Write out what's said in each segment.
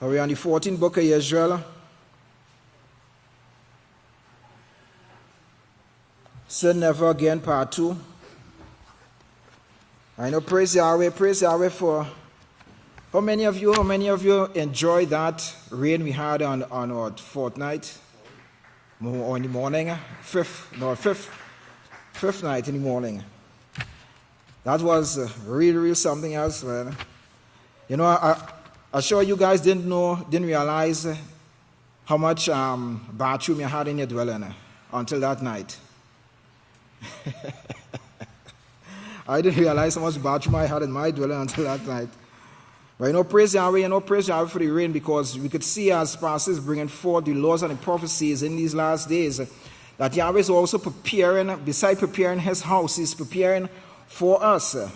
Are we on the 14th book of Yisrayl? Sin Never Again, part 2. I know, praise Yahweh for how many of you enjoyed that rain we had on our fortnight? On the morning? Fifth night in the morning. That was really something else, man. You know, I'm sure you guys didn't realize how much bathroom you had in your dwelling until that night. I didn't realize how much bathroom I had in my dwelling until that night. But praise Yahweh for the rain, because we could see as pastors bringing forth the laws and the prophecies in these last days that Yahweh is also preparing, besides preparing his house, he's preparing for us. As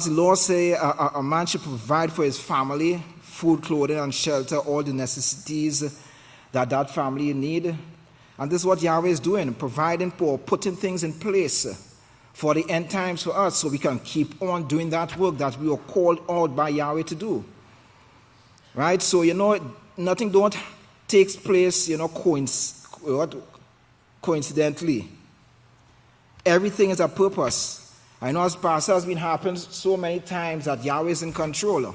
the law say, a man should provide for his family food, clothing, and shelter, all the necessities that family need. And this is what Yahweh is doing, providing for, putting things in place for the end times for us, so we can keep on doing that work that we are called out by Yahweh to do. Right? So, nothing don't takes place, coincidentally. Everything is a purpose. I know as pastor has been happening so many times that Yahweh is in control.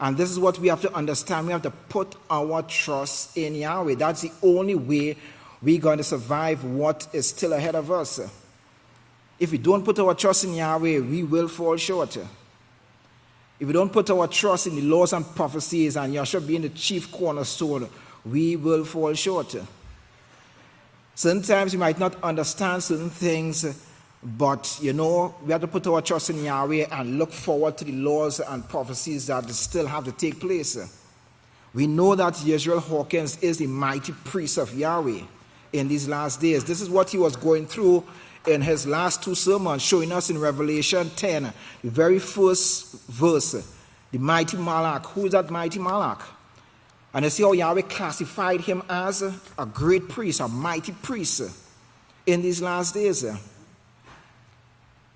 And this is what we have to understand. We have to put our trust in Yahweh. That's the only way we're going to survive what is still ahead of us. If we don't put our trust in Yahweh, we will fall short. If we don't put our trust in the laws and prophecies and Yahshua being the chief cornerstone, we will fall short. Sometimes we might not understand certain things, but we have to put our trust in Yahweh and look forward to the laws and prophecies that still have to take place. We know that Yisrayl Hawkins is the mighty priest of Yahweh in these last days. This is what he was going through in his last two sermons, showing us in Revelation 10, the very first verse, the mighty Malach. Who is that mighty Malach? And you see how Yahweh classified him as a great priest, a mighty priest in these last days.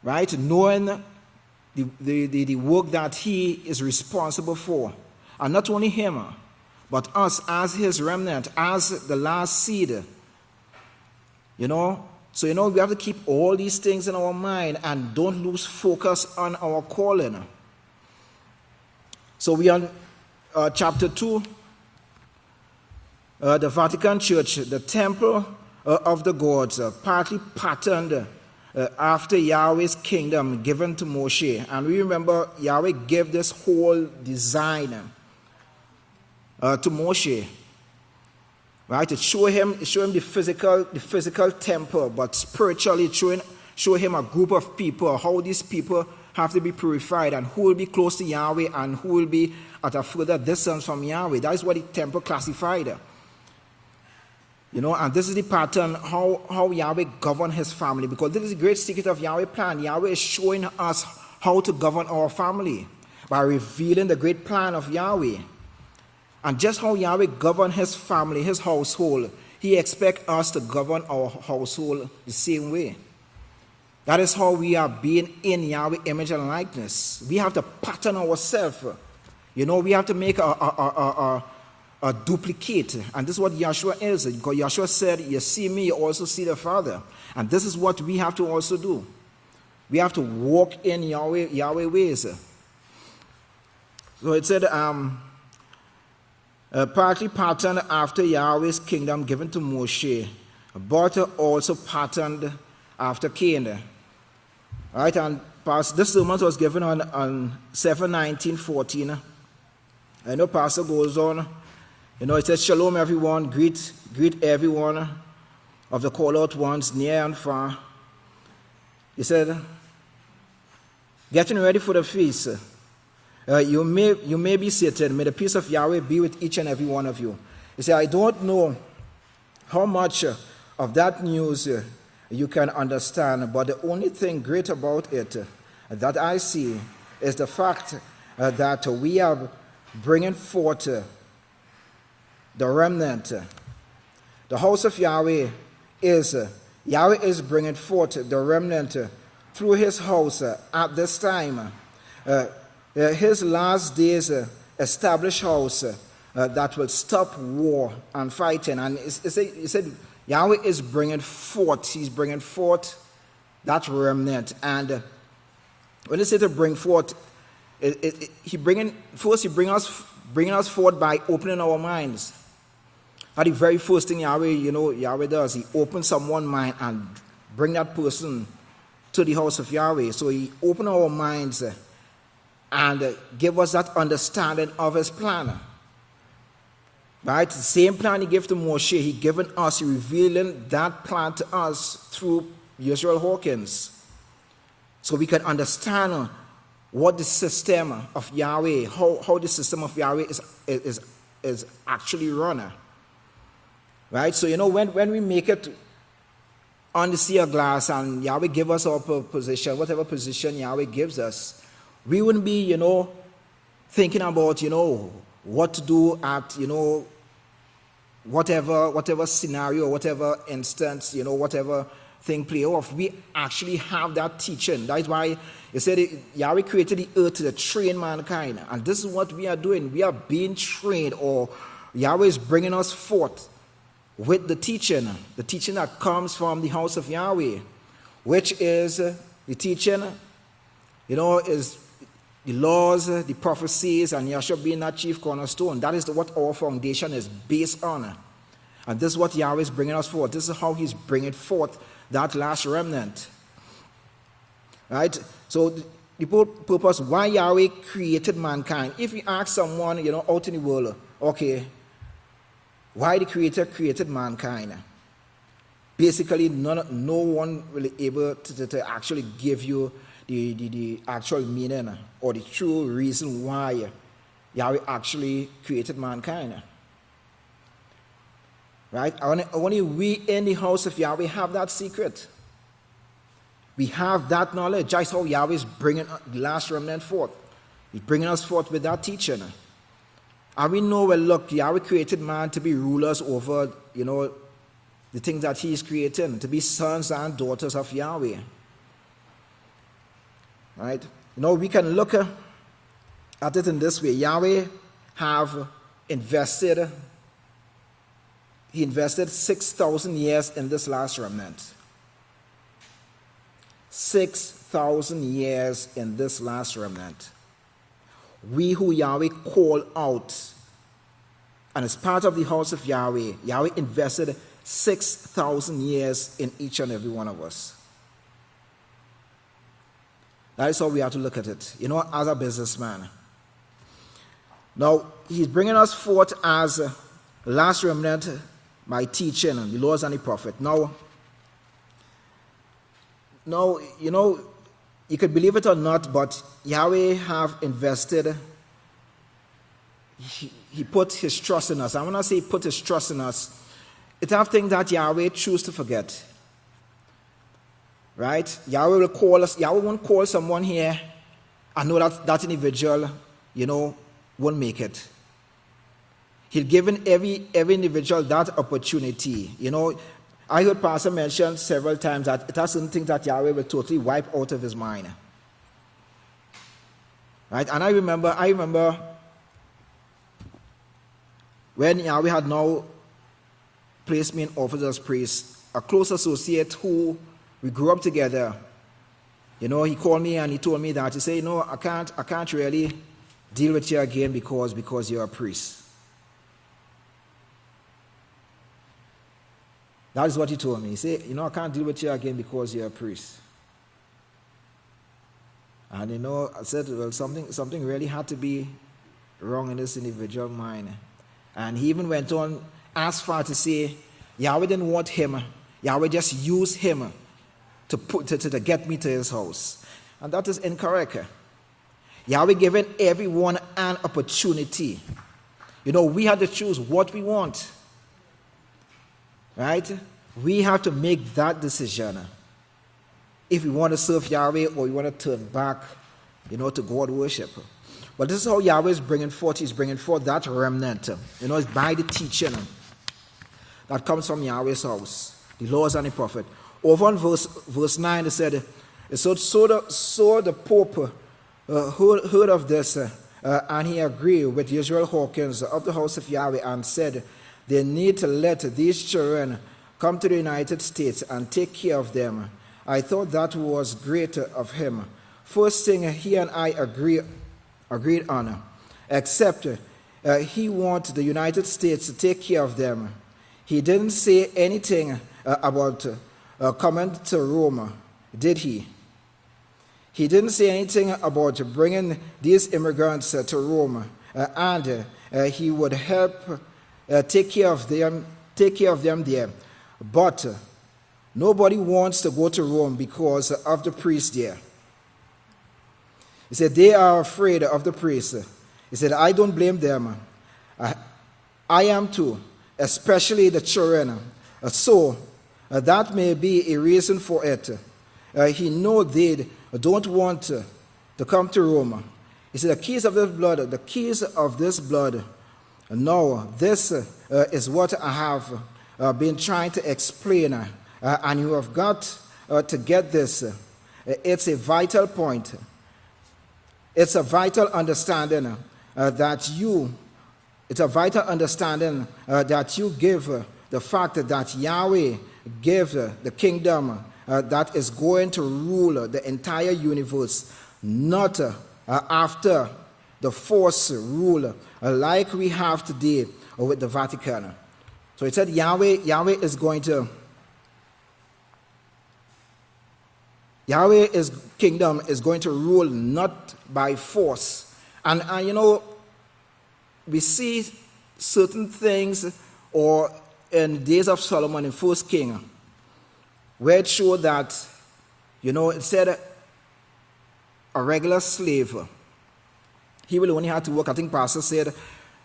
Right? Knowing the work that he is responsible for. And not only him, but us as his remnant, as the last seed. So, we have to keep all these things in our mind and don't lose focus on our calling. So we are on chapter 2, the Vatican Church, the temple of the gods, partly patterned after Yahweh's kingdom given to Moshe. And we remember Yahweh gave this whole design to Moshe. Right, to show him the physical temple, but spiritually show him a group of people, how these people have to be purified, and who will be close to Yahweh and who will be at a further distance from Yahweh. That is what the temple classified. And this is the pattern how Yahweh governed his family, because this is the great secret of Yahweh's plan. Yahweh is showing us how to govern our family by revealing the great plan of Yahweh. And just how Yahweh governed his family, his household, he expects us to govern our household the same way. That is how we are being in Yahweh's image and likeness. We have to pattern ourselves. We have to make a duplicate. And this is what Yahshua is. Because Yahshua said, you see me, you also see the Father. And this is what we have to also do. We have to walk in Yahweh ways. So it said, partly patterned after Yahweh's kingdom given to Moshe, but also patterned after Cain. Right, and this sermon was given on 7/19/14. I know Pastor goes on. It says, Shalom everyone, greet everyone of the call out ones near and far. He said, getting ready for the feast. You may be seated. May the peace of Yahweh be with each and every one of you. You see, I don't know how much of that news you can understand, but the only thing great about it that I see is the fact that we are bringing forth the remnant. The house of Yahweh is bringing forth the remnant through his house at this time. His last days established house that will stop war and fighting. And he said Yahweh is bringing forth, he's bringing forth that remnant. And when he said to bring forth, he bring us forth by opening our minds. That's the very first thing Yahweh does. He opens someone's mind and bring that person to the house of Yahweh. So he opened our minds and give us that understanding of his plan. Right? The same plan he gave to Moshe, he given us, he revealing that plan to us through Yisrayl Hawkins. So we can understand what the system of Yahweh, how the system of Yahweh is actually run. Right? So when we make it on the sea of glass and Yahweh give us our position, whatever position Yahweh gives us, we wouldn't be, thinking about, what to do at, whatever scenario, whatever instance, whatever thing play off. We actually have that teaching. That's why he said Yahweh created the earth to train mankind. And this is what we are doing. We are being trained, or Yahweh is bringing us forth with the teaching that comes from the house of Yahweh, which is the teaching, is the laws, the prophecies, and Yahshua being that chief cornerstone. That is what our foundation is based on. And this is what Yahweh is bringing us forth. This is how he's bringing forth that last remnant. Right? So the purpose why Yahweh created mankind. If you ask someone, out in the world, okay, why the Creator created mankind? Basically, no one will be able to actually give you the actual meaning or the true reason why Yahweh actually created mankind. Right? Only we in the house of Yahweh have that secret. We have that knowledge. That's how Yahweh is bringing the last remnant forth. He's bringing us forth with that teaching. And we know, well, look, Yahweh created man to be rulers over, the things that he's creating, to be sons and daughters of Yahweh. Right? We can look at it in this way. Yahweh have invested, he invested 6,000 years in this last remnant. 6,000 years in this last remnant. We who Yahweh call out, and as part of the house of Yahweh, Yahweh invested 6,000 years in each and every one of us. That is how we have to look at it, as a businessman. Now, he's bringing us forth as last remnant by teaching the laws and the prophet. Now, you could believe it or not, but Yahweh have invested, he put his trust in us. I want to say put his trust in us. It have things that Yahweh choose to forget. Right? Yahweh will call us. Yahweh won't call someone here and know that individual, won't make it. He'll given every individual that opportunity. I heard Pastor mention several times that it has certain things that Yahweh will totally wipe out of his mind. Right? And I remember when Yahweh had now placed me in office as priest, a close associate who we grew up together. He called me and he told me that, he said, I can't really deal with you again because you're a priest. That is what he told me. He said, I can't deal with you again because you're a priest. And I said, well, something really had to be wrong in this individual mind. And he even went on as far to say, Yahweh didn't want him. Yahweh just used him to get me to his house. And that is incorrect. Yahweh given everyone an opportunity. We have to choose what we want. Right? We have to make that decision. If we want to serve Yahweh or we want to turn back, to God worship. But this is how Yahweh is bringing forth. He's bringing forth that remnant. It's by the teaching that comes from Yahweh's house, the laws and the prophet. Over on verse 9, it said, so the Pope heard of this, and he agreed with Yisrayl Hawkins of the House of Yahweh and said they need to let these children come to the United States and take care of them. I thought that was great of him. First thing he and I agreed on, except he wants the United States to take care of them. He didn't say anything about coming to Rome, did he? He didn't say anything about bringing these immigrants to Rome, and he would help take care of them there. But nobody wants to go to Rome because of the priests there. He said they are afraid of the priests. He said, I don't blame them. I am too, especially the children. So that may be a reason for it. He knows they don't want to come to Rome. He said, the keys of this blood. Now, this is what I have been trying to explain, and you have got to get this. It's a vital point. It's a vital understanding that you give the fact that Yahweh gave the kingdom that is going to rule the entire universe, not after the force rule like we have today with the Vatican. So it said Yahweh's kingdom is going to rule not by force. And we see certain things, or in the days of Solomon in 1 King, where it showed that, it said a regular slave, he will only have to work, I think Pastor said,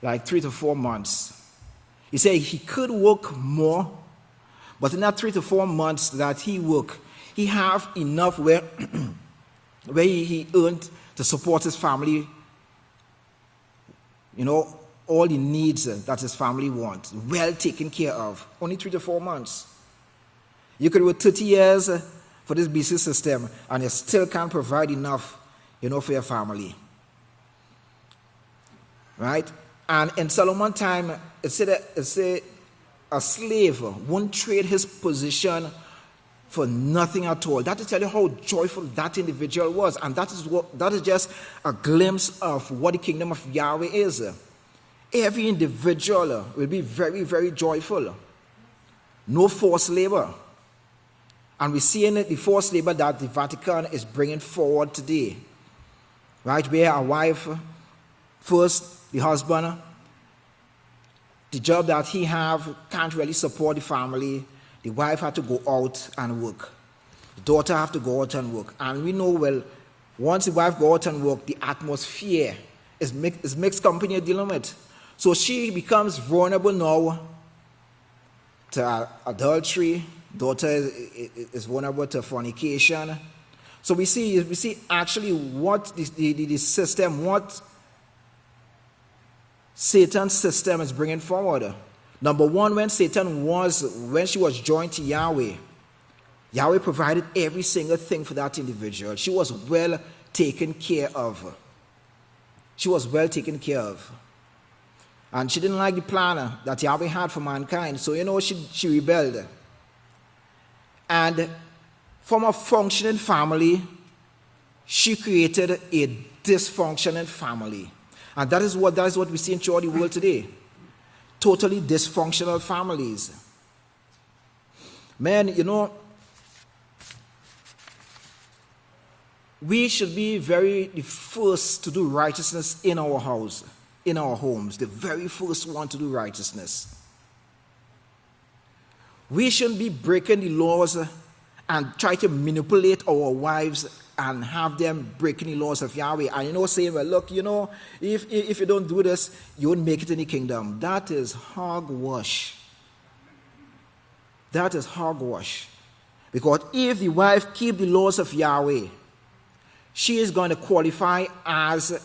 like 3 to 4 months. He said he could work more, but in that 3 to 4 months that he worked, he have enough where he earned to support his family, all the needs that his family wants, well taken care of. Only 3 to 4 months. You could work 30 years for this BC system, and you still can't provide enough, for your family. Right? And in Solomon time, it said a slave won't trade his position for nothing at all. That to tell you how joyful that individual was. And that is just a glimpse of what the kingdom of Yahweh is. Every individual will be very, very joyful. No forced labor. And we're seeing the forced labor that the Vatican is bringing forward today. Right? Where a wife, first the husband, the job that he have can't really support the family. The wife had to go out and work. The daughter have to go out and work. And we know well, once the wife go out and work, the atmosphere is mixed company you're dealing with. So she becomes vulnerable now to adultery. Daughter is vulnerable to fornication. So we see actually what the system, what Satan's system is bringing forward. Number one, when she was joined to Yahweh, Yahweh provided every single thing for that individual. She was well taken care of. And she didn't like the plan that Yahweh had for mankind. So, she rebelled. And from a functioning family, she created a dysfunctioning family. And that is what we see in throughout the world today. Totally dysfunctional families. Man, we should be the first to do righteousness in our house, in our homes. The very first one to do righteousness. We shouldn't be breaking the laws and try to manipulate our wives and have them breaking the laws of Yahweh. And saying, well, look, if you don't do this, you won't make it in the kingdom. That is hogwash. That is hogwash. Because if the wife keep the laws of Yahweh, she is going to qualify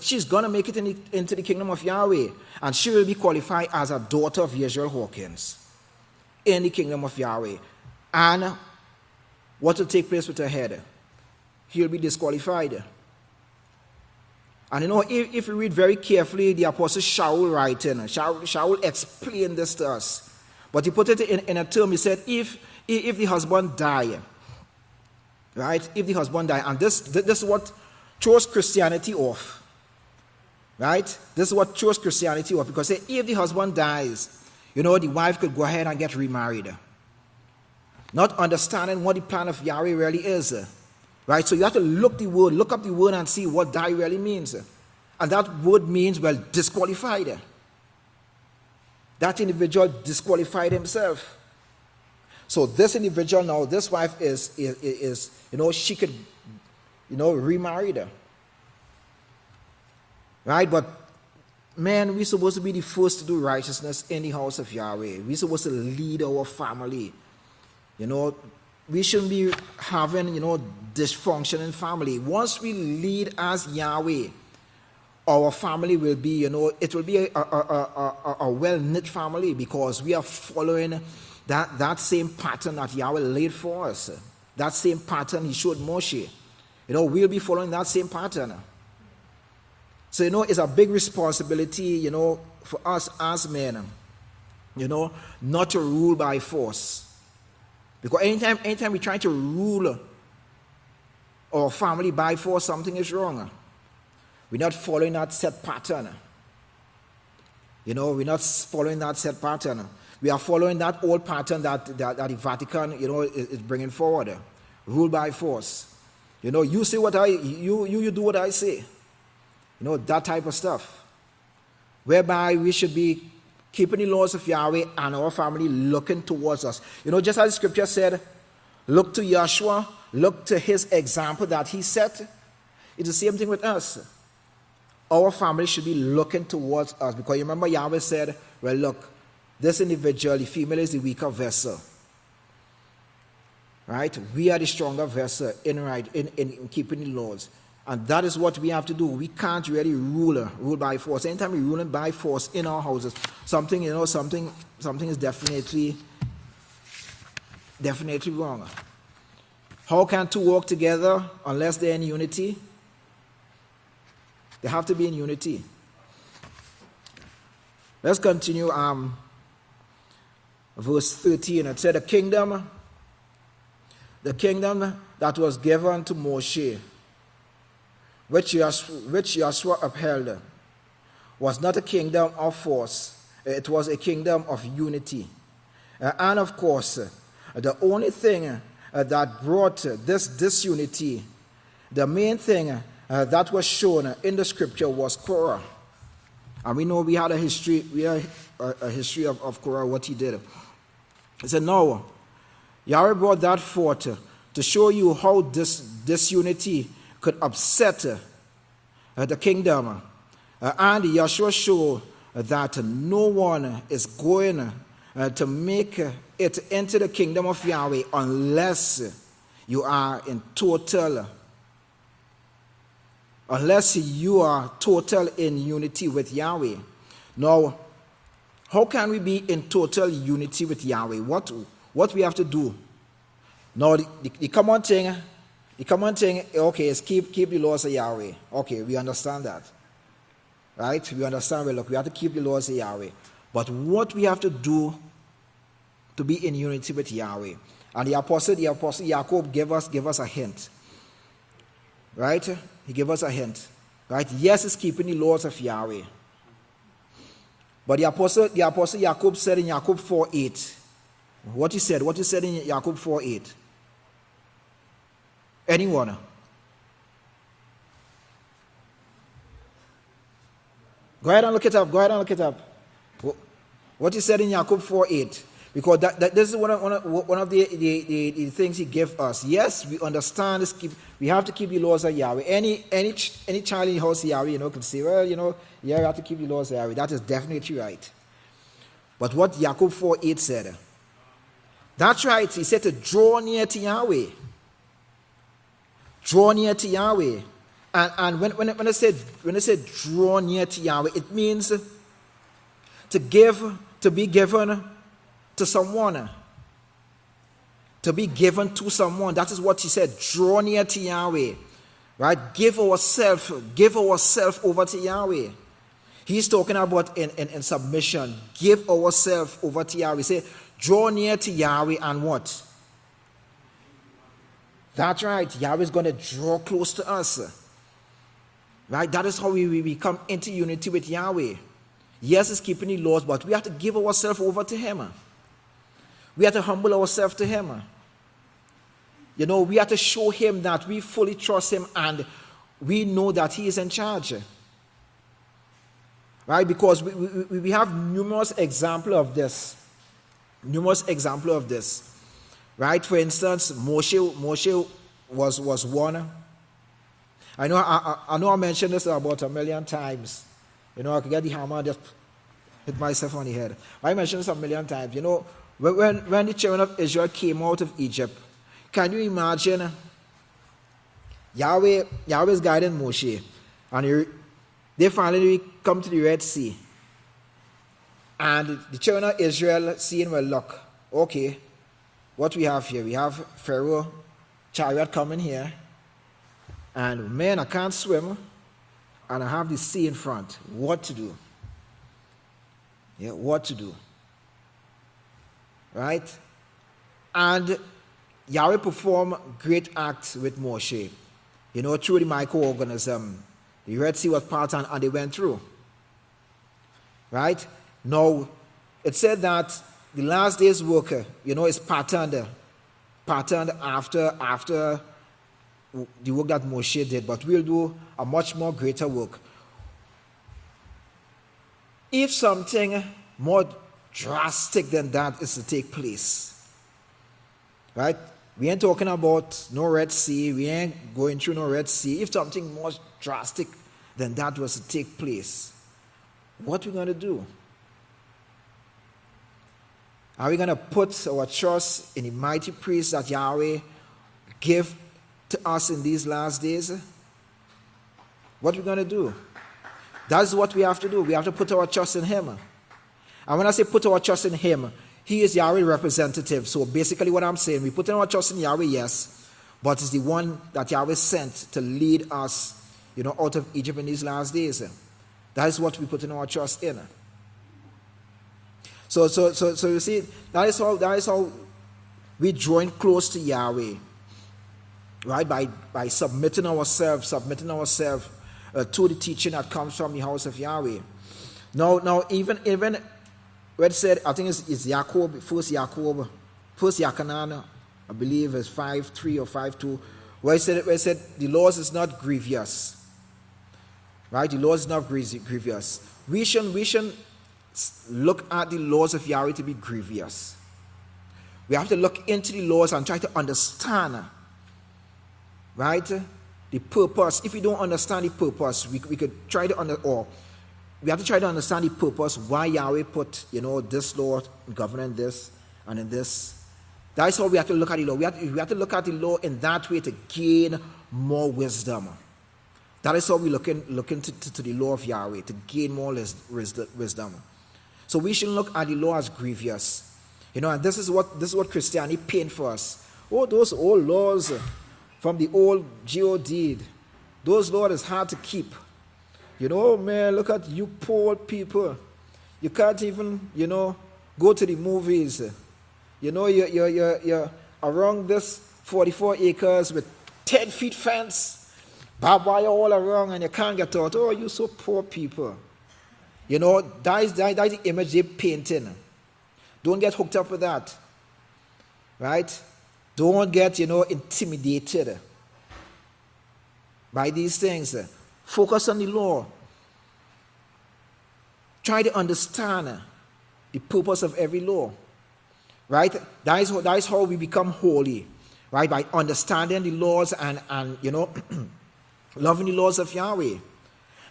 she's going to make it into the kingdom of Yahweh. And she will be qualified as a daughter of Yisrayl Hawkins in the kingdom of Yahweh. And what will take place with her head? He'll be disqualified. And if you read very carefully, the Apostle Shaul writing, Shaul explained this to us. But he put it in a term, he said, if the husband die, right? If the husband die, and this is what throws Christianity off. Right? This is what throws Christianity off. Because if the husband dies, the wife could go ahead and get remarried. Not understanding what the plan of Yahweh really is. Right? So you have to look up the word and see what die really means. And that word means, disqualified. That individual disqualified himself. So this individual now, this wife is she could, remarry her. Right? But, man, we're supposed to be the first to do righteousness in the house of Yahweh. We're supposed to lead our family. We shouldn't be having, dysfunctioning family. Once we lead as Yahweh, our family will be, it will be a well-knit family because we are following that same pattern that Yahweh laid for us. That same pattern he showed Moshe. We'll be following that same pattern. So, it's a big responsibility, for us as men, not to rule by force. Because anytime we try to rule our family by force, something is wrong. We're not following that set pattern. We're not following that set pattern. We are following that old pattern that the Vatican, is bringing forward. Rule by force. You say what you do what I say. That type of stuff. Whereby we should be keeping the laws of Yahweh and our family looking towards us. Just as the scripture said, look to Yahshua, look to his example that he set. It's the same thing with us. Our family should be looking towards us. Because you remember Yahweh said, well, look, this individual, the female is the weaker vessel. Right? We are the stronger vessel in keeping the laws. And that is what we have to do. We can't really rule by force. Anytime we're ruling by force in our houses, something is definitely wrong. How can two walk together unless they're in unity? They have to be in unity. Let's continue. Verse 13. It said, the kingdom that was given to Moshe, which Yahshua upheld, was not a kingdom of force. It was a kingdom of unity. And of course, the only thing that brought this disunity, the main thing that was shown in the scripture was Korah. And we know we had a history of Korah, what he did. He said, no, Yahweh brought that forth to show you how this disunity could upset the kingdom. And Yahshua showed that no one is going to make it into the kingdom of Yahweh unless you are total in unity with Yahweh. Now, how can we be in total unity with Yahweh? What we have to do? Now, the common thing, okay, is keep the laws of Yahweh. Okay, we understand that. Right? We understand, we have to keep the laws of Yahweh. But what we have to do to be in unity with Yahweh? And the apostle Jacob gave us a hint. Right? He gave us a hint. Right? Yes, it's keeping the laws of Yahweh. But the apostle Jacob said in Jacob 4:8. What he said in Jacob 4:8. Anyone? Go ahead and look it up. What he said in Jacob 4:8. Because this is one of the things he gave us. Yes, we understand this. We have to keep the laws of Yahweh. Any child in the house of Yahweh, can say, well, yeah, we have to keep the laws of Yahweh. That is definitely right. But what Jacob 4:8 said, that's right. He said to draw near to Yahweh. Draw near to Yahweh. And when I said draw near to Yahweh, it means to be given to someone. To be given to someone. That is what he said. Draw near to Yahweh. Right? Give ourselves over to Yahweh. He's talking about in submission. Give ourselves over to Yahweh. Say, draw near to Yahweh and what? That's right. Yahweh is going to draw close to us. Right? That is how we come into unity with Yahweh. Yes, it's keeping the laws, but we have to give ourselves over to Him. We have to humble ourselves to Him. You know, we have to show Him that we fully trust Him and we know that He is in charge. Right? Because we have numerous examples of this. Right? For instance, Moshe was one. I know I mentioned this about 1,000,000 times. You know, I could get the hammer and just hit myself on the head. I mentioned this 1,000,000 times. You know, when the children of Israel came out of Egypt, can you imagine Yahweh's guiding Moshe, and they finally come to the Red Sea, and the children of Israel seeing, well, look, okay, what we have here, we have Pharaoh chariot coming here, and man, I can't swim, and I have the sea in front. What to do? Yeah, what to do? Right? And Yahweh performed great acts with Moshe. You know, through the microorganism. The Red Sea was part and they went through. Right? Now, it said that the last day's work, you know, is patterned after the work that Moshe did, but we'll do a much more greater work. If something more drastic than that is to take place, right? We ain't talking about no Red Sea, we ain't going through no Red Sea. If something more drastic than that was to take place, what are we going to do? Are we going to put our trust in the mighty priest that Yahweh give to us in these last days? What are we going to do? That's what we have to do. We have to put our trust in Him. And when I say put our trust in Him, He is Yahweh's representative. So basically what I'm saying, we put our trust in Yahweh, yes, but it's the one that Yahweh sent to lead us, you know, out of Egypt in these last days. That is what we put in our trust in. So you see, that is how we join close to Yahweh. Right, by submitting ourselves to the teaching that comes from the house of Yahweh. Now even when it said, I think it's first Yachanan, I believe it's 5:3 or 5:2, where it said the laws is not grievous. Right, the laws is not grievous. We shouldn't look at the laws of Yahweh to be grievous. We have to look into the laws and try to understand. Right? The purpose. If we don't understand the purpose, we could try to we have to try to understand the purpose why Yahweh put, you know, this law governing this and in this. That's how we have to look at the law. We have to look at the law in that way to gain more wisdom. That is how we look into the law of Yahweh, to gain more wisdom. So we shouldn't look at the law as grievous. You know, and this is what Christianity paints for us. Oh, those old laws from the old God, those laws is hard to keep. You know, man, look at you poor people. You can't even, you know, go to the movies. You know, you're around this 44 acres with 10 feet fence, barbed wire all around, and you can't get out. Oh, you so poor people. You know, that is the image they're painting. Don't get hooked up with that. Right? Don't get, you know, intimidated by these things. Focus on the law. Try to understand the purpose of every law. Right? That is how we become holy. Right? By understanding the laws and you know, loving the laws of Yahweh.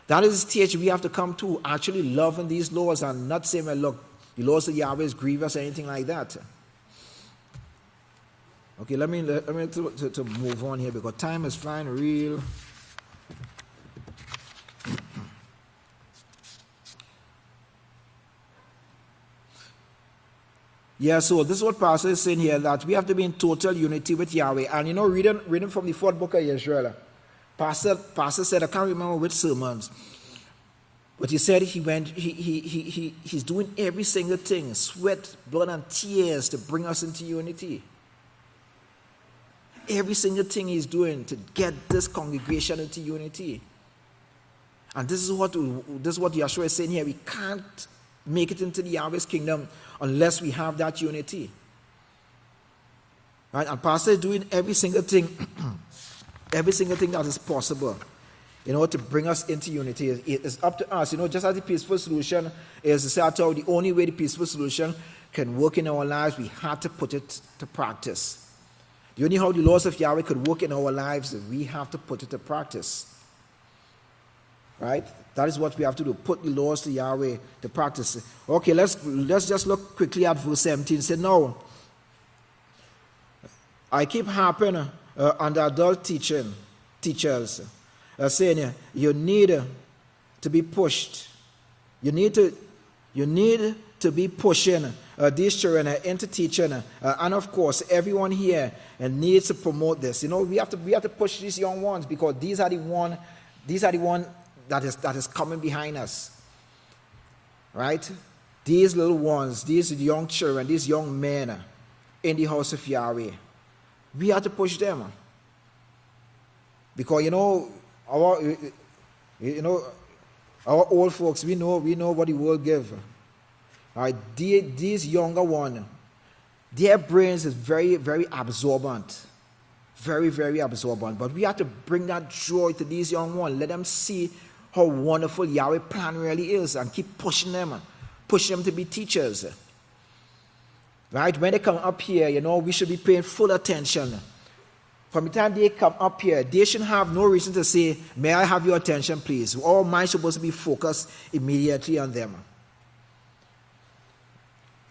That is the stage we have to come to, actually loving these laws and not saying, well, look, the laws of Yahweh is grievous or anything like that. Okay, let me to move on here because time is flying real. Yeah, so this is what Pastor is saying here, that we have to be in total unity with Yahweh. And you know, reading from the 4th book of Yisrayl, Pastor said, I can't remember which sermons, but he said he's doing every single thing, sweat, blood, and tears to bring us into unity. Every single thing he's doing to get this congregation into unity. And this is what Yahshua is saying here. We can't make it into the Yahweh's kingdom unless we have that unity. Right? And Pastor is doing every single thing, every single thing that is possible, to bring us into unity. It's up to us. Just as the peaceful solution is to say, the only way the peaceful solution can work in our lives, we have to put it to practice. The only how the laws of Yahweh could work in our lives is we have to put it to practice. Right? That is what we have to do. Put the laws to Yahweh to practice. Okay, let's just look quickly at verse 17. It said, "No, I keep harping on the adult teachers, saying you need to be pushed. You need to be pushing these children into teaching, and of course, everyone here needs to promote this. We have to push these young ones because these are the one that is coming behind us, right? These little ones, these young children, these young men in the house of Yahweh, we have to push them because our old folks, we know what the world gives. Right, these younger ones, their brains is very, very absorbent. Very, very absorbent. But we have to bring that joy to these young ones. Let them see how wonderful Yahweh's plan really is and keep pushing them to be teachers. Right? When they come up here, we should be paying full attention. From the time they come up here, they should have no reason to say, "May I have your attention, please?" Our mind supposed to be focused immediately on them.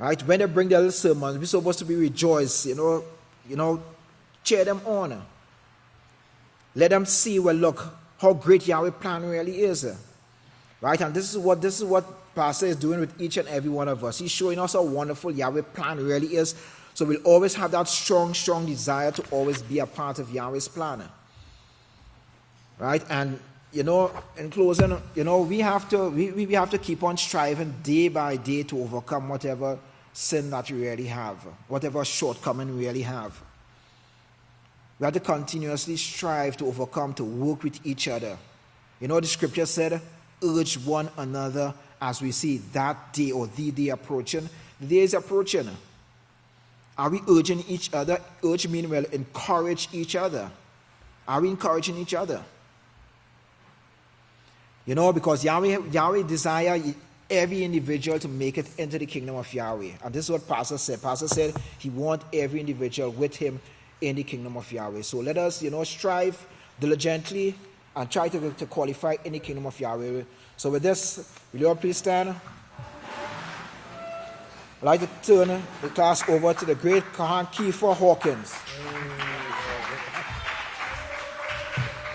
Right? When they bring their little sermons, we're supposed to be rejoiced, cheer them on. Let them see, well, look, how great Yahweh's plan really is. Right? And this is what Pastor is doing with each and every one of us. He's showing us how wonderful Yahweh's plan really is. So we'll always have that strong, strong desire to always be a part of Yahweh's plan. Right? And in closing, we have to keep on striving day by day to overcome whatever sin that we really have, whatever shortcoming we really have. We have to continuously strive to overcome, to work with each other. The scripture said, urge one another as we see that day or the day approaching. The day is approaching. Are we urging each other? Urge means, well, encourage each other. Are we encouraging each other? Because Yahweh desires every individual to make it into the kingdom of Yahweh. And this is what Pastor said. Pastor said he wants every individual with him in the kingdom of Yahweh. So let us, strive diligently and try to qualify in the kingdom of Yahweh. So with this, will you all please stand? I'd like to turn the class over to the great Kahan Kiefer Hawkins.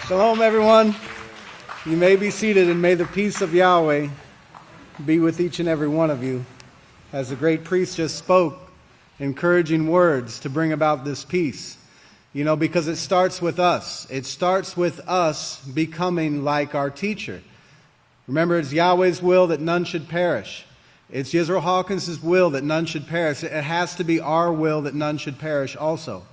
Shalom, everyone. You may be seated, and may the peace of Yahweh be with each and every one of you. As the great priest just spoke, encouraging words to bring about this peace. Because it starts with us. It starts with us becoming like our teacher. Remember, it's Yahweh's will that none should perish. It's Yisrayl Hawkins' will that none should perish. It has to be our will that none should perish also.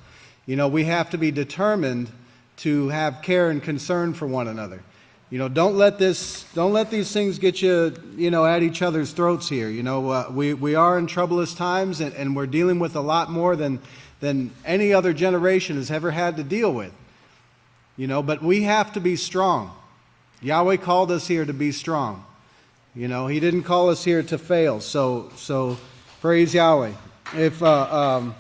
We have to be determined to have care and concern for one another. Don't let these things get you, at each other's throats here. We are in troublous times, and we're dealing with a lot more than any other generation has ever had to deal with. But we have to be strong. Yahweh called us here to be strong. He didn't call us here to fail. So praise Yahweh. If we're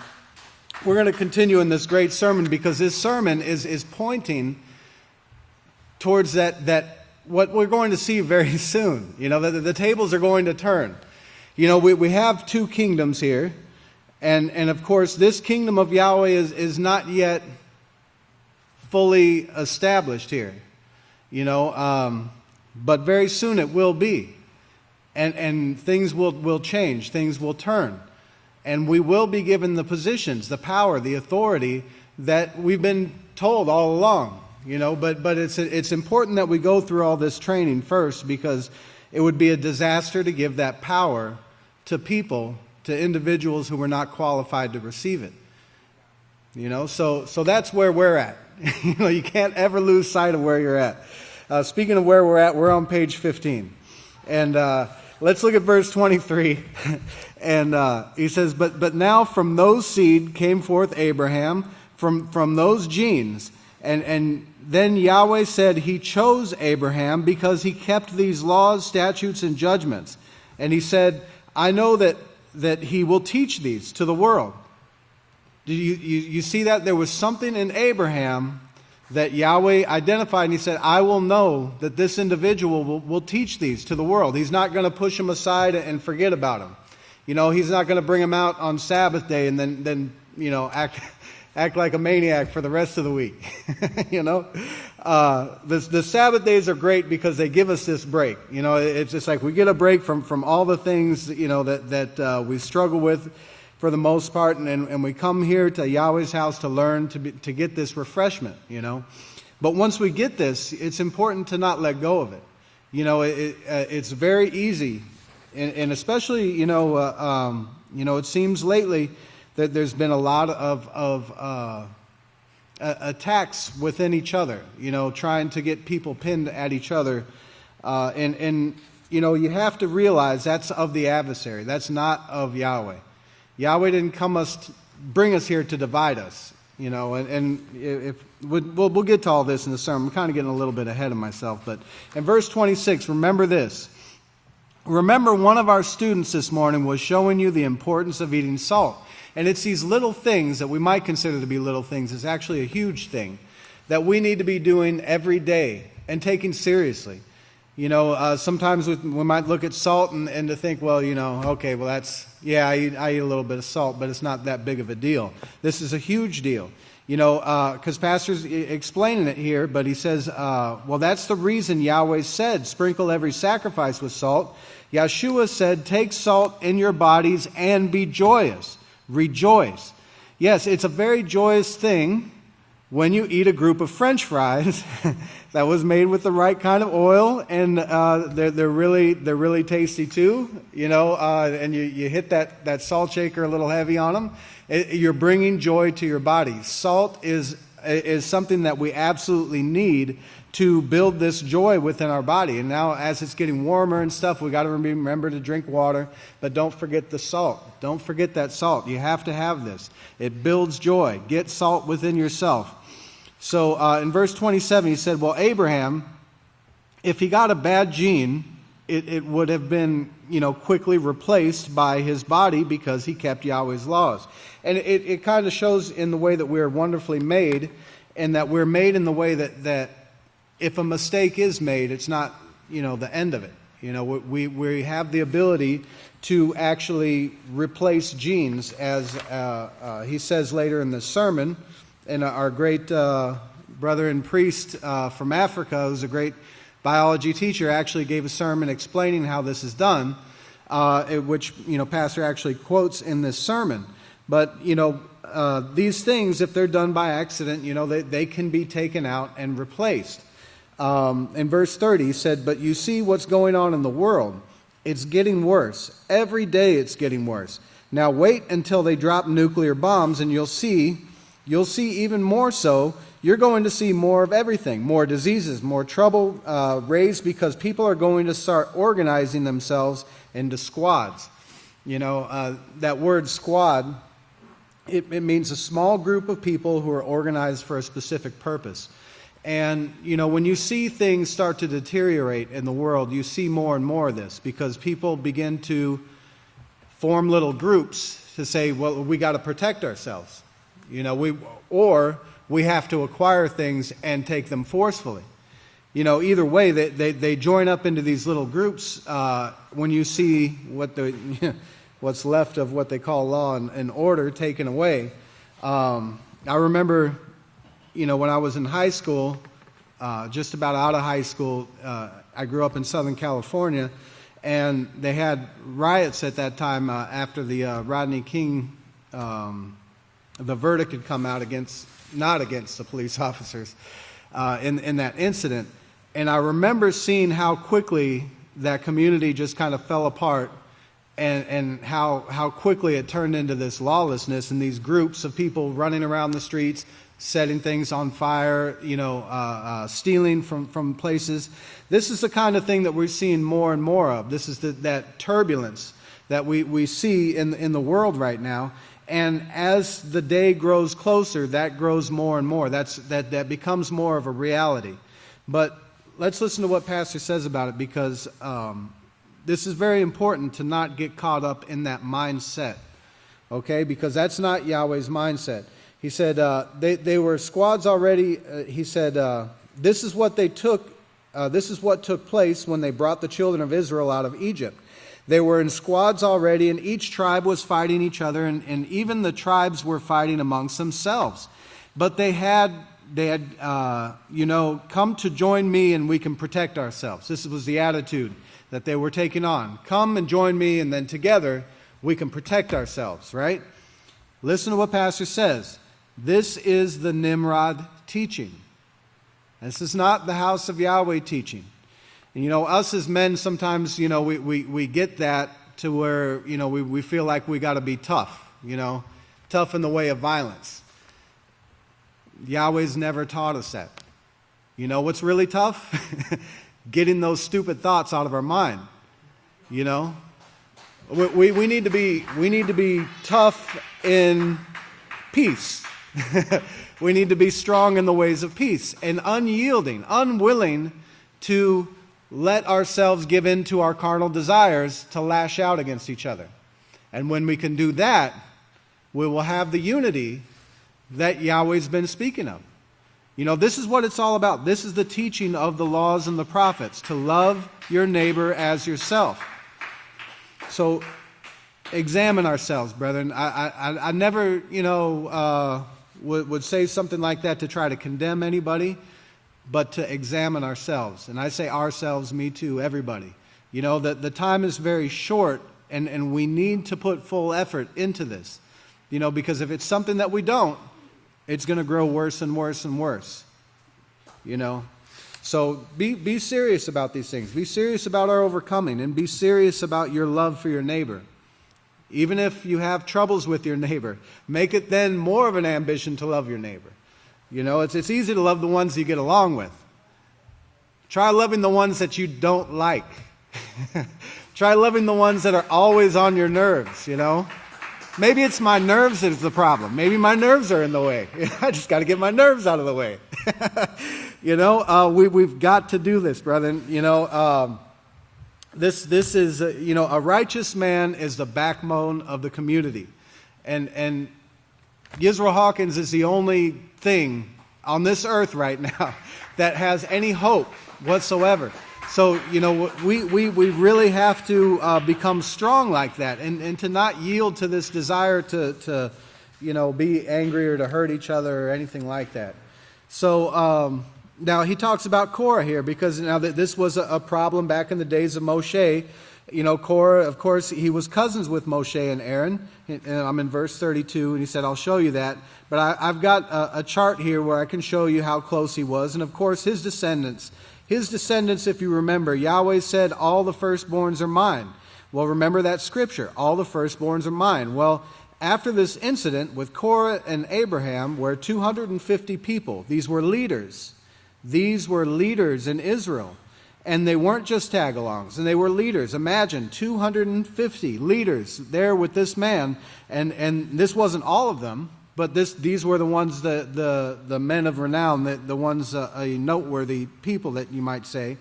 going to continue in this great sermon, because this sermon is pointing towards that what we're going to see very soon. The tables are going to turn. We have two kingdoms here, and of course this kingdom of Yahweh is not yet fully established here. But very soon it will be. And things will change, things will turn. And we will be given the positions, the power, the authority that we've been told all along. But it's important that we go through all this training first, because it would be a disaster to give that power to people, to individuals who were not qualified to receive it. So that's where we're at. You can't ever lose sight of where you're at. Speaking of where we're at, we're on page 15. And let's look at verse 23. And he says, But now from those seed came forth Abraham, from those genes. And then Yahweh said he chose Abraham because he kept these laws, statutes, and judgments. And he said, I know that he will teach these to the world. Do you see that? There was something in Abraham that Yahweh identified, and he said, I will know that this individual will teach these to the world. He's not going to push them aside and forget about them. He's not going to bring them out on Sabbath day and then act like a maniac for the rest of the week. The Sabbath days are great because they give us this break. It's just like we get a break from all the things that we struggle with for the most part, and we come here to Yahweh's house to learn, to get this refreshment. But once we get this, it's important to not let go of it. It's very easy, and especially it seems lately that there's been a lot of attacks within each other, trying to get people pinned at each other. And you have to realize that's of the adversary. That's not of Yahweh. Yahweh didn't bring us here to divide us, and if we'll get to all this in the sermon. I'm kind of getting a little bit ahead of myself, but in verse 26, remember this. Remember, one of our students this morning was showing you the importance of eating salt. And it's these little things that we might consider to be little things. It's actually a huge thing that we need to be doing every day and taking seriously. Sometimes we might look at salt and to think, well, okay, well I eat a little bit of salt, but it's not that big of a deal. This is a huge deal. Because Pastor's explaining it here, but he says, well, that's the reason Yahweh said, sprinkle every sacrifice with salt. Yeshua said, take salt in your bodies and be joyous. Rejoice. Yes, it's a very joyous thing when you eat a group of French fries that was made with the right kind of oil, and they're really tasty too. And you hit that salt shaker a little heavy on them. You're bringing joy to your body. Salt is something that we absolutely need to build this joy within our body. And now as it's getting warmer and stuff, we got to remember to drink water, but don't forget the salt. Don't forget that salt. You have to have this. It builds joy. Get salt within yourself. So in verse 27, he said, well, Abraham, if he got a bad gene, it would have been, quickly replaced by his body because he kept Yahweh's laws. And it kind of shows in the way that we're wonderfully made, and that we're made in the way that if a mistake is made, it's not, the end of it. We have the ability to actually replace genes, as he says later in the sermon. And our great brother and priest from Africa, who's a great biology teacher, actually gave a sermon explaining how this is done, which Pastor actually quotes in this sermon. But these things, if they're done by accident, they can be taken out and replaced. In verse 30, he said, but you see what's going on in the world. It's getting worse. Every day it's getting worse. Now wait until they drop nuclear bombs, and you'll see even more so. You're going to see more of everything, more diseases, more trouble raised, because people are going to start organizing themselves into squads. That word squad, it means a small group of people who are organized for a specific purpose. And, when you see things start to deteriorate in the world, you see more and more of this, because people begin to form little groups to say, well, we got to protect ourselves. We have to acquire things and take them forcefully. Either way, they join up into these little groups when you see what's left of what they call law and order taken away. I remember, when I was in high school, just about out of high school, I grew up in Southern California, and they had riots at that time after the Rodney King the verdict had come out not against the police officers. in that incident. And I remember seeing how quickly that community just kind of fell apart, and how quickly it turned into this lawlessness and these groups of people running around the streets, setting things on fire, stealing from places. This is the kind of thing that we're seeing more and more of. This is that turbulence that we see in the world right now. And as the day grows closer, that grows more and more. That becomes more of a reality. But let's listen to what Pastor says about it, because this is very important to not get caught up in that mindset, okay? Because that's not Yahweh's mindset. He said they were squads already. He said this is what took place when they brought the children of Israel out of Egypt. They were in squads already, and each tribe was fighting each other, and even the tribes were fighting amongst themselves. But they had come to join me and we can protect ourselves. This was the attitude that they were taking on. Come and join me, and then together we can protect ourselves, right? Listen to what Pastor says. This is the Nimrod teaching. This is not the House of Yahweh teaching. And, us as men sometimes, we get that to where, we feel like we got to be tough, tough in the way of violence. Yahweh's never taught us that. You know what's really tough? Getting those stupid thoughts out of our mind. We need to be tough in peace. We need to be strong in the ways of peace, and unyielding, unwilling to let ourselves give in to our carnal desires to lash out against each other. And when we can do that, we will have the unity that Yahweh's been speaking of. This is what it's all about. This is the teaching of the laws and the prophets, to love your neighbor as yourself. So examine ourselves, brethren. I never, would say something like that to try to condemn anybody, but to examine ourselves. And I say ourselves, me too, everybody. The time is very short, and we need to put full effort into this. Because if it's something that we don't, it's going to grow worse and worse and worse. So be serious about these things. Be serious about our overcoming, and be serious about your love for your neighbor. Even if you have troubles with your neighbor, make it then more of an ambition to love your neighbor. It's easy to love the ones you get along with. Try loving the ones that you don't like. Try loving the ones that are always on your nerves, Maybe it's my nerves that is the problem. Maybe my nerves are in the way. I just got to get my nerves out of the way. We've got to do this, brethren. This is, a righteous man is the backbone of the community. And Yisrayl Hawkins is the only thing on this earth right now that has any hope whatsoever. So, we really have to become strong like that, and to not yield to this desire to be angry or to hurt each other or anything like that. So, now he talks about Korah here, because now that this was a problem back in the days of Moshe. Korah, of course, he was cousins with Moshe and Aaron. And I'm in verse 32, and he said, I'll show you that. But I've got a chart here where I can show you how close he was. And of course, his descendants, if you remember, Yahweh said, all the firstborns are mine. Well, remember that scripture, all the firstborns are mine. Well, after this incident with Korah and Abraham, where 250 people, these were leaders in Israel. And they weren't just tag-alongs, and they were leaders. Imagine 250 leaders there with this man, and this wasn't all of them, but these were the ones, the men of renown, the ones, noteworthy people that you might say.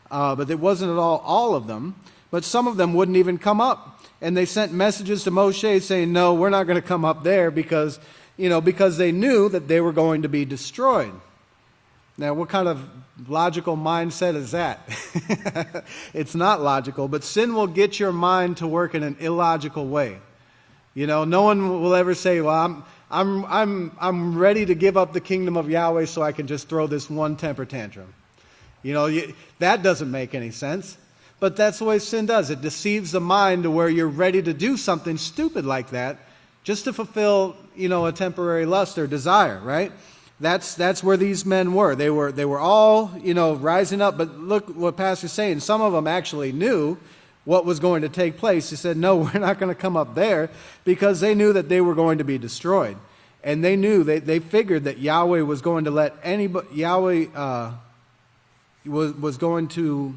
But it wasn't at all of them. But some of them wouldn't even come up, and they sent messages to Moshe saying, "No, we're not going to come up there because they knew that they were going to be destroyed." Now, what kind of logical mindset is that? It's not logical, but sin will get your mind to work in an illogical way. No one will ever say, "Well, I'm ready to give up the kingdom of Yahweh so I can just throw this one temper tantrum." That doesn't make any sense. But that's the way sin does. It deceives the mind to where you're ready to do something stupid like that just to fulfill, a temporary lust or desire, right? That's where these men were. They were all, rising up. But look what Pastor's saying. Some of them actually knew what was going to take place. He said, no, we're not going to come up there, because they knew that they were going to be destroyed. And they knew, they figured that Yahweh was going to let anybody, was going to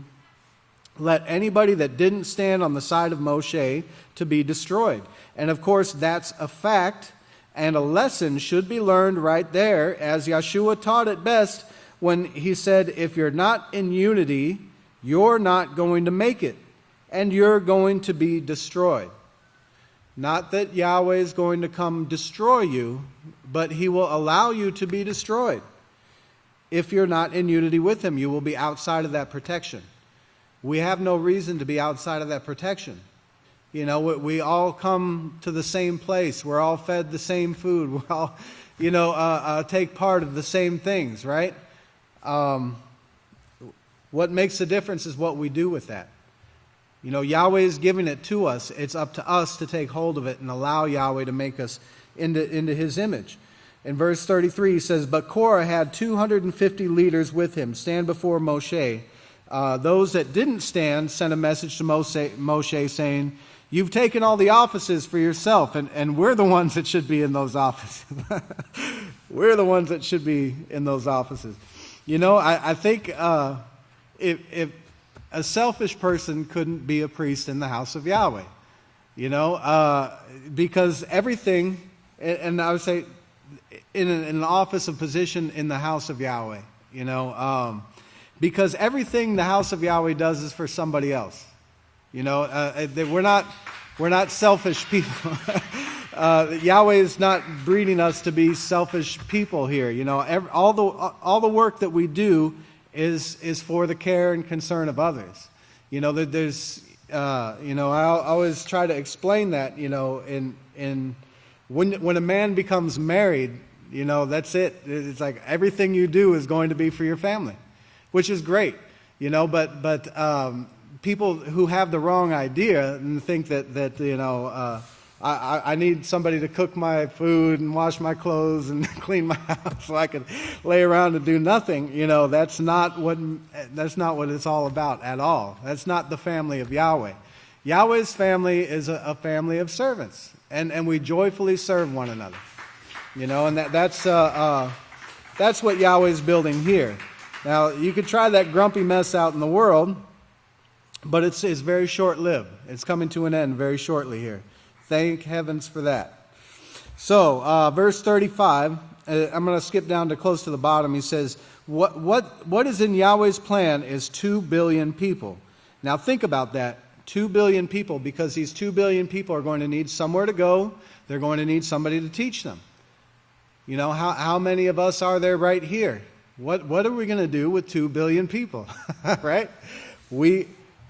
let anybody that didn't stand on the side of Moshe to be destroyed. And of course, that's a fact, and a lesson should be learned right there, as Yeshua taught it best when he said, if you're not in unity, you're not going to make it, and you're going to be destroyed. Not that Yahweh is going to come destroy you, but he will allow you to be destroyed. If you're not in unity with him, you will be outside of that protection. We have no reason to be outside of that protection. We all come to the same place. We're all fed the same food. We're all, take part of the same things, right? What makes the difference is what we do with that. Yahweh is giving it to us. It's up to us to take hold of it and allow Yahweh to make us into his image. In verse 33, he says, but Korah had 250 leaders with him stand before Moshe. Those that didn't stand sent a message to Moshe saying, you've taken all the offices for yourself, and we're the ones that should be in those offices. We're the ones that should be in those offices. I think if a selfish person couldn't be a priest in the house of Yahweh, because everything, and I would say in an office of position in the house of Yahweh, because everything the house of Yahweh does is for somebody else. We're not selfish people. Yahweh is not breeding us to be selfish people here. All the work that we do is for the care and concern of others. I always try to explain that. When a man becomes married, that's it. It's like everything you do is going to be for your family, which is great. But people who have the wrong idea and think that I need somebody to cook my food and wash my clothes and clean my house so I can lay around and do nothing. That's not what it's all about at all. That's not the family of Yahweh. Yahweh's family is a family of servants, and we joyfully serve one another. And that's what Yahweh's building here. Now, you could try that grumpy mess out in the world, but it's very short-lived. It's coming to an end very shortly here. Thank heavens for that. So, verse 35, I'm going to skip down to close to the bottom. He says, what is in Yahweh's plan is 2 billion people. Now, think about that. 2 billion people, because these 2 billion people are going to need somewhere to go. They're going to need somebody to teach them. How many of us are there right here? What are we going to do with 2 billion people? Right?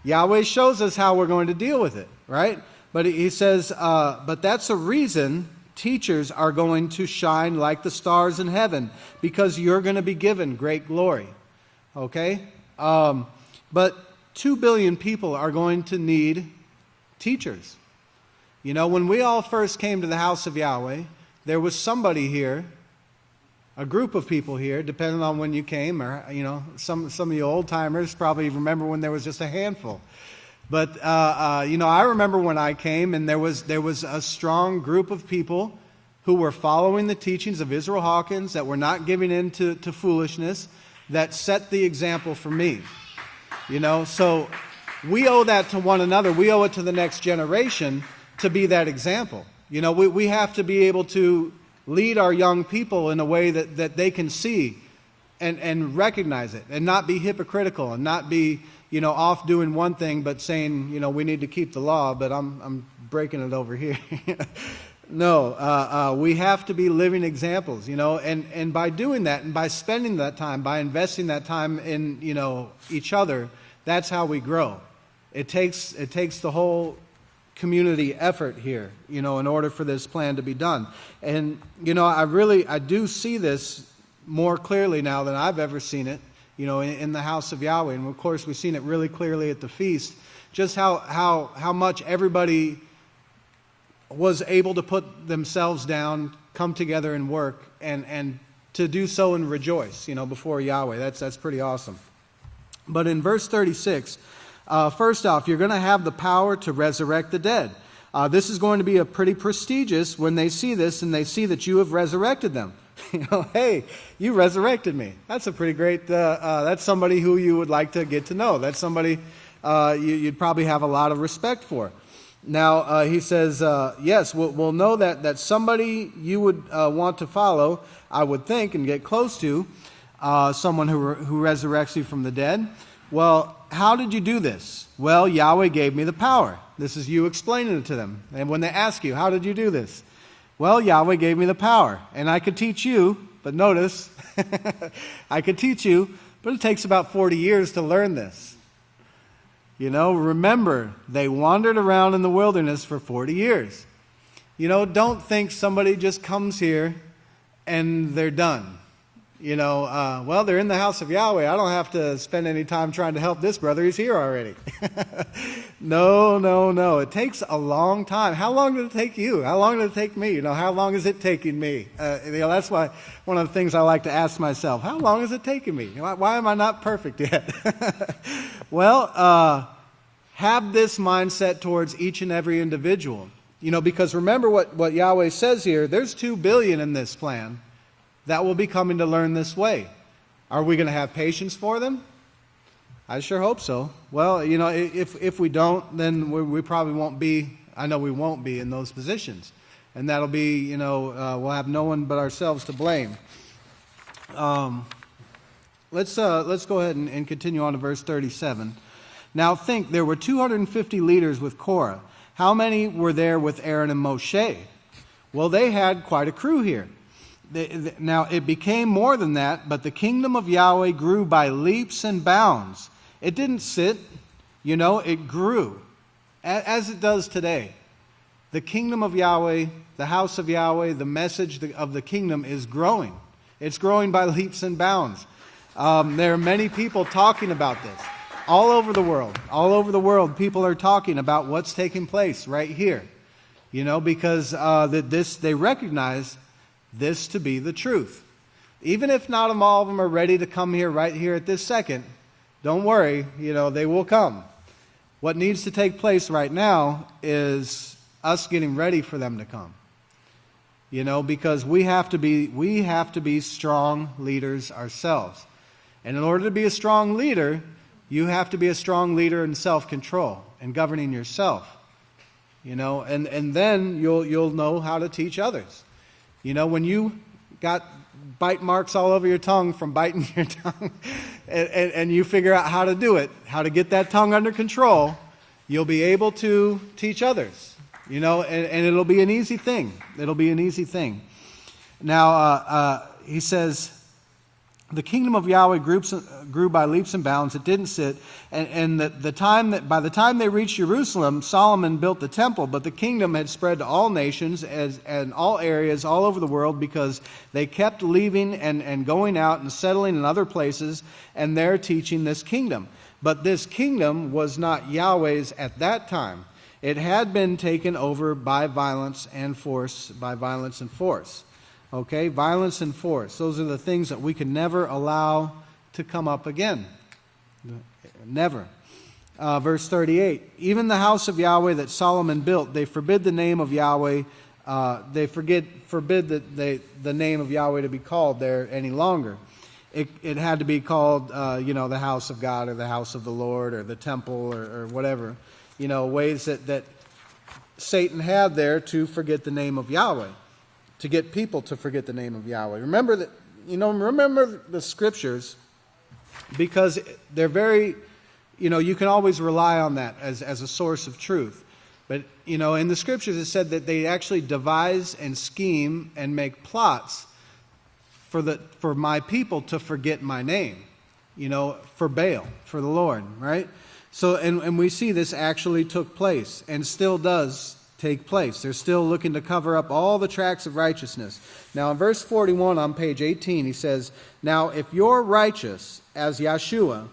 Yahweh shows us how we're going to deal with it, right? But he says, but that's a reason teachers are going to shine like the stars in heaven, because you're going to be given great glory. Okay? But 2 billion people are going to need teachers. When we all first came to the house of Yahweh, there was somebody here, a group of people here, depending on when you came, or some of you old timers probably remember when there was just a handful. But I remember when I came, and there was a strong group of people who were following the teachings of Israel Hawkins, that were not giving in to foolishness, that set the example for me. So we owe that to one another. We owe it to the next generation to be that example. We have to be able to lead our young people in a way that they can see and recognize it, and not be hypocritical, and not be off doing one thing but saying we need to keep the law, but I'm breaking it over here. No, we have to be living examples, and by doing that, and by spending that time, by investing that time in each other, that's how we grow. It takes the whole community effort here, in order for this plan to be done. And I do see this more clearly now than I've ever seen it, in the house of Yahweh. And of course, we've seen it really clearly at the feast, just how much everybody was able to put themselves down, come together and work, and to do so and rejoice, before Yahweh. That's pretty awesome. But in verse 36, first off, you're going to have the power to resurrect the dead. This is going to be a pretty prestigious when they see this and they see that you have resurrected them. Hey, you resurrected me. That's a pretty great, that's somebody who you would like to get to know. That's somebody you'd probably have a lot of respect for. Now, he says, yes, we'll know that somebody you would want to follow, I would think, and get close to, someone who resurrects you from the dead. Well, how did you do this? Well, Yahweh gave me the power. This is you explaining it to them. And when they ask you, how did you do this? Well, Yahweh gave me the power. And I could teach you, but notice, I could teach you, but it takes about 40 years to learn this. Remember, they wandered around in the wilderness for 40 years. Don't think somebody just comes here and they're done. Well, they're in the house of Yahweh. I don't have to spend any time trying to help this brother. He's here already. No. It takes a long time. How long did it take you? How long did it take me? How long is it taking me? That's why one of the things I like to ask myself, how long is it taking me? Why am I not perfect yet? Well, have this mindset towards each and every individual. Because remember what Yahweh says here, there's 2 billion in this plan that will be coming to learn this way. Are we going to have patience for them? I sure hope so. Well, if we don't, then we probably won't be, I know we won't be in those positions. And that'll be, we'll have no one but ourselves to blame. Let's go ahead and continue on to verse 37. Now think, there were 250 leaders with Korah. How many were there with Aaron and Moshe? Well, they had quite a crew here. Now, it became more than that, but the kingdom of Yahweh grew by leaps and bounds. It didn't sit, it grew, as it does today. The kingdom of Yahweh, the house of Yahweh, the message of the kingdom is growing. It's growing by leaps and bounds. There are many people talking about this. All over the world, people are talking about what's taking place right here. Because they recognize this to be the truth. Even if not all of them are ready to come here right here at this second, don't worry, they will come. What needs to take place right now is us getting ready for them to come. Because we have to be strong leaders ourselves. And in order to be a strong leader, you have to be a strong leader in self-control and governing yourself. And then you'll know how to teach others. When you got bite marks all over your tongue from biting your tongue, and you figure out how to do it, how to get that tongue under control, you'll be able to teach others. And it'll be an easy thing. Now, he says, the kingdom of Yahweh grew by leaps and bounds. It didn't sit. And by the time they reached Jerusalem, Solomon built the temple, but the kingdom had spread to all nations and all areas all over the world because they kept leaving and going out and settling in other places, and they're teaching this kingdom. But this kingdom was not Yahweh's at that time. It had been taken over by violence and force, Okay, violence and force. Those are the things that we can never allow to come up again. Never. Verse 38. Even the house of Yahweh that Solomon built, they forbid the name of Yahweh. They forbid the name of Yahweh to be called there any longer. It had to be called, the house of God or the house of the Lord or the temple or whatever. Ways that Satan had there to forget the name of Yahweh. To get people to forget the name of Yahweh. Remember the scriptures, because they're very, you can always rely on that as a source of truth. But, in the scriptures it said that they actually devise and scheme and make plots for my people to forget my name, for Baal, for the Lord, right? So, and we see this actually took place and still does take place. They're still looking to cover up all the tracks of righteousness. Now in verse 41 on page 18 he says, now if you're righteous as Yeshua,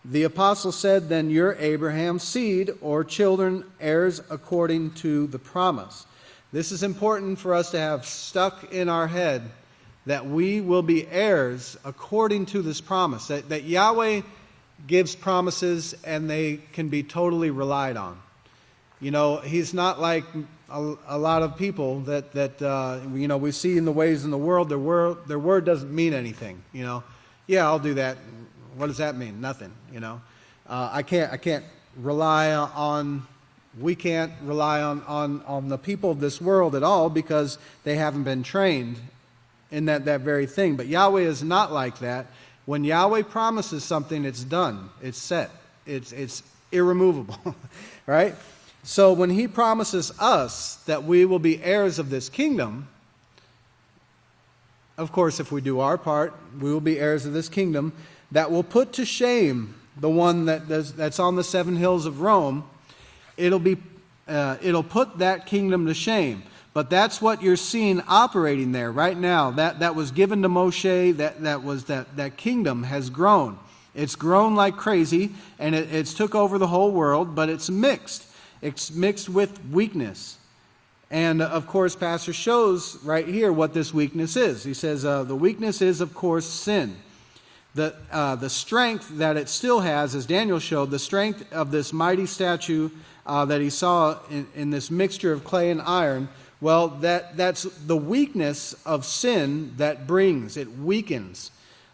the apostle said, then you're Abraham's seed or children, heirs according to the promise. This is important for us to have stuck in our head, that we will be heirs according to this promise. That Yahweh gives promises and they can be totally relied on. You know, He's not like a lot of people that we see in the ways in the world. Their word doesn't mean anything. You know, yeah, I'll do that. What does that mean? Nothing. You know, I can't rely on. We can't rely on the people of this world at all because they haven't been trained in that very thing. But Yahweh is not like that. When Yahweh promises something, it's done. It's set. It's irremovable, right? So when He promises us that we will be heirs of this kingdom, of course, if we do our part, we will be heirs of this kingdom that will put to shame the one that's on the 7 hills of Rome. It'll put that kingdom to shame. But that's what you're seeing operating there right now. That was given to Moshe. That kingdom has grown. It's grown like crazy, and it's took over the whole world. But it's mixed. It's mixed with weakness. And of course, Pastor shows right here what this weakness is. He says the weakness is, of course, sin. The strength that it still has, as Daniel showed, the strength of this mighty statue that he saw in this mixture of clay and iron, well, that's the weakness of sin that brings. It weakens.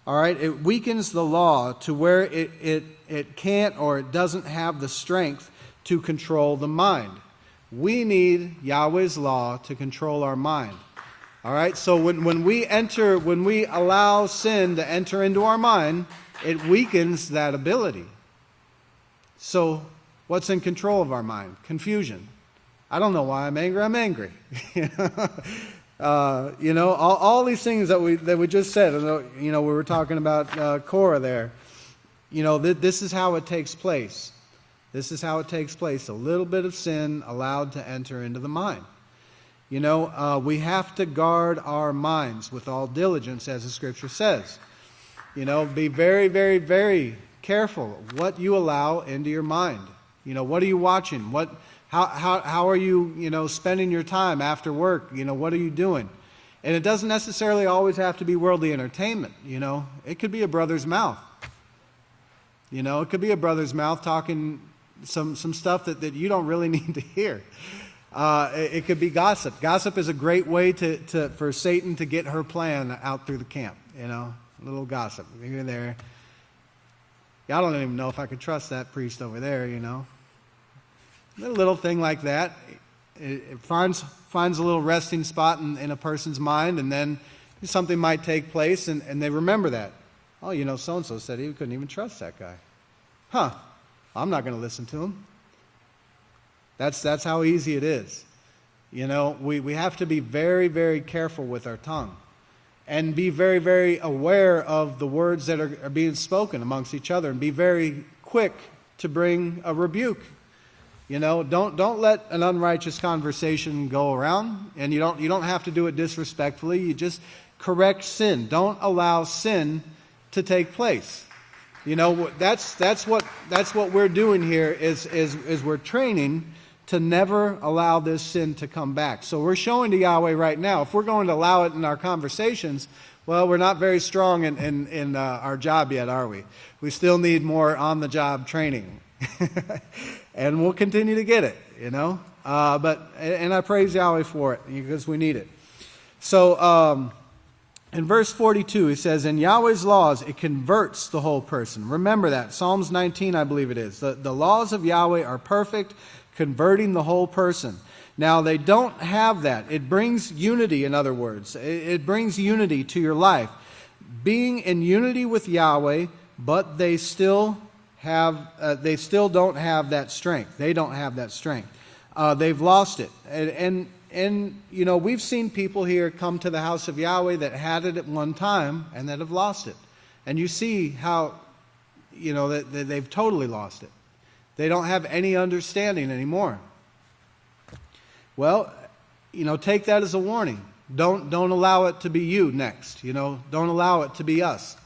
All right? It weakens the law to where it can't or it doesn't have the strength to control the mind. We need Yahweh's law to control our mind. All right? So when we allow sin to enter into our mind, it weakens that ability. So what's in control of our mind? Confusion. I don't know why I'm angry. I'm angry. All these things that we just said. We were talking about Korah there. This is how it takes place. This is how it takes place. A little bit of sin allowed to enter into the mind. We have to guard our minds with all diligence, as the Scripture says. Be very, very, very careful what you allow into your mind. What are you watching? How are you, spending your time after work? What are you doing? And it doesn't necessarily always have to be worldly entertainment. It could be a brother's mouth. It could be a brother's mouth talking some stuff that you don't really need to hear. It could be gossip. Gossip is a great way for Satan to get her plan out through the camp. A little gossip here and there. I don't even know if I could trust that priest over there. A little thing like that. It finds a little resting spot in a person's mind, and then something might take place, and they remember that. Oh, so-and-so said he couldn't even trust that guy. Huh. I'm not going to listen to him. That's how easy it is. We have to be very, very careful with our tongue and be very, very aware of the words that are being spoken amongst each other and be very quick to bring a rebuke. Don't let an unrighteous conversation go around, and you don't have to do it disrespectfully. You just correct sin. Don't allow sin to take place. That's what we're doing here is we're training to never allow this sin to come back. So we're showing to Yahweh right now, if we're going to allow it in our conversations, well, we're not very strong in our job yet, are we? We still need more on-the-job training. And we'll continue to get it, But I praise Yahweh for it, because we need it. So in verse 42, he says, in Yahweh's laws, it converts the whole person. Remember that. Psalms 19, I believe it is. The laws of Yahweh are perfect, converting the whole person. Now, they don't have that. It brings unity, in other words. It brings unity to your life. Being in unity with Yahweh, but they still don't have that strength. They don't have that strength. They've lost it. And we've seen people here come to the house of Yahweh that had it at one time and that have lost it. And you see how, that they've totally lost it. They don't have any understanding anymore. Well, take that as a warning. Don't allow it to be you next. Don't allow it to be us.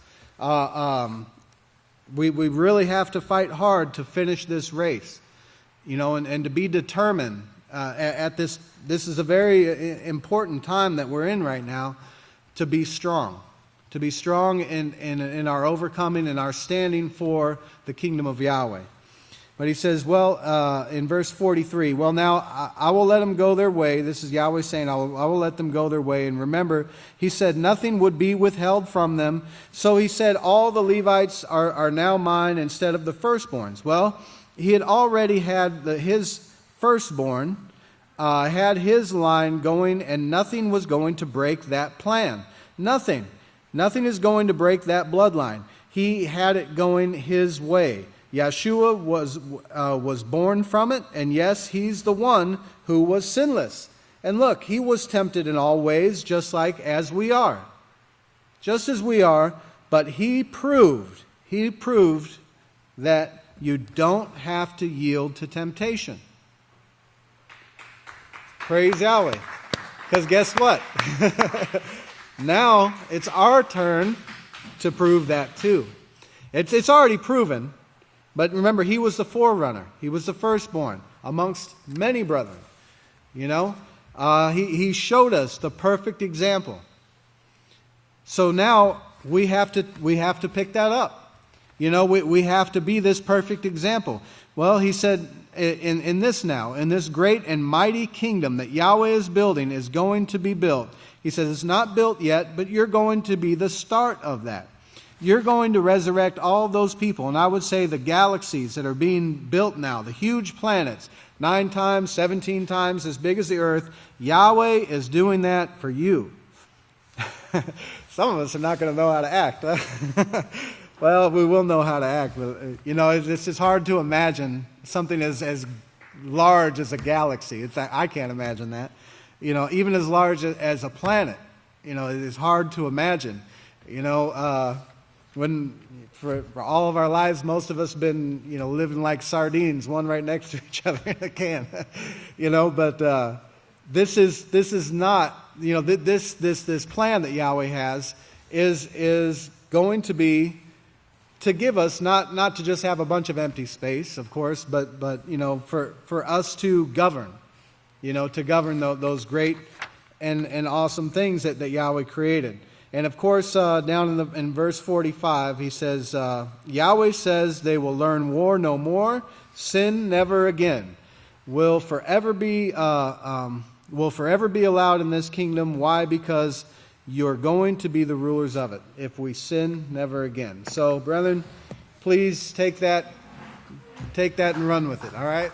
We really have to fight hard to finish this race, and to be determined at this. This is a very important time that we're in right now, to be strong. To be strong in our overcoming and our standing for the kingdom of Yahweh. But he says, in verse 43, well, now I will let them go their way. This is Yahweh saying, I will let them go their way. And remember, he said nothing would be withheld from them. So he said, all the Levites are now mine instead of the firstborns. Well, he had already had his firstborn, had his line going, and nothing was going to break that plan. Nothing. Nothing is going to break that bloodline. He had it going his way. Yeshua was born from it, and yes, he's the one who was sinless. And look, he was tempted in all ways, just like as we are. Just as we are, but he proved that you don't have to yield to temptation. Praise Yahweh. Because guess what? Now it's our turn to prove that too. It's already proven. But remember, he was the forerunner. He was the firstborn amongst many brethren. You know, he showed us the perfect example. So now we have to pick that up. You know, we have to be this perfect example. Well, he said in this great and mighty kingdom that Yahweh is building is going to be built. He says it's not built yet, but you're going to be the start of that. You're going to resurrect all those people. And I would say the galaxies that are being built now, the huge planets, 9 times, 17 times as big as the earth, Yahweh is doing that for you. Some of us are not going to know how to act. Huh? Well, we will know how to act. But, you know, it's just hard to imagine something as large as a galaxy. I can't imagine that. You know, even as large as a planet. You know, it is hard to imagine. You know, when for all of our lives, most of us have been, you know, living like sardines, one right next to each other in a can, you know. But this is not, you know, this plan that Yahweh has is going to be to give us not to just have a bunch of empty space, of course, but you know, for us to govern, you know, to govern those great and awesome things that Yahweh created. And of course, down in verse 45, he says, Yahweh says they will learn war no more, sin never again. Will forever be allowed in this kingdom. Why? Because you're going to be the rulers of it. If we sin, never again. So, brethren, please take that and run with it. All right.